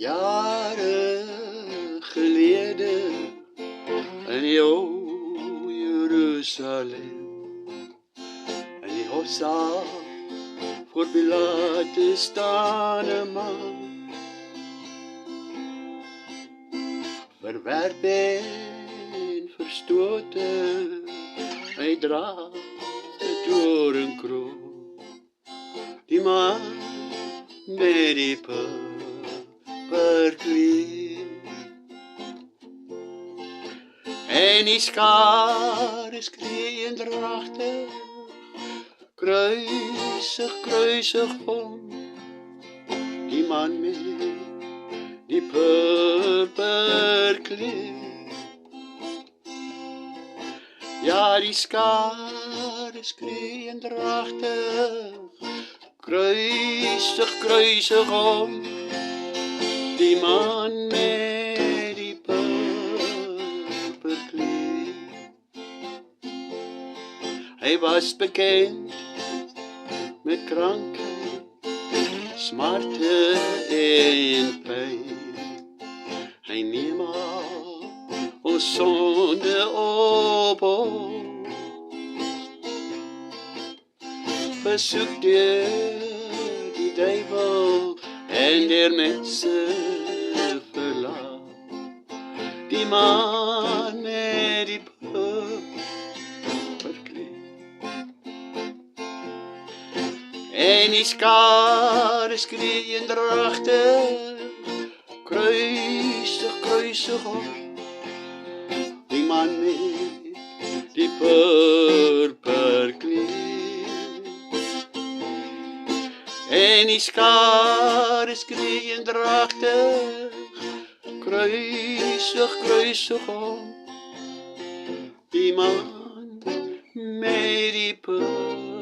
Jaren geleden in jou Jeruzalem, en die hossa voor Pilatus staan 'n man, verwerp en verstote, hy dra 'n doringkroon, die man met die purperkleed, en die skare skree dragtig, kruisig, kruisig hom, die man met die purperkleed. Ja, die skare skree dragtig, kruisig, kruisig hom, die man met die purperkleed. Hy was bekend met krankheid, smarte en pyn. Hy neem al ons sonde op hom, besoek deur die duivel en der mense verlaat, die man met die purperkleed. En die skare skree dragtig, kruisig, kruisig hom, die man met die purperkleed. En die skare skree dragtig, kruisig, kruisig hom, die man met die purperkleed.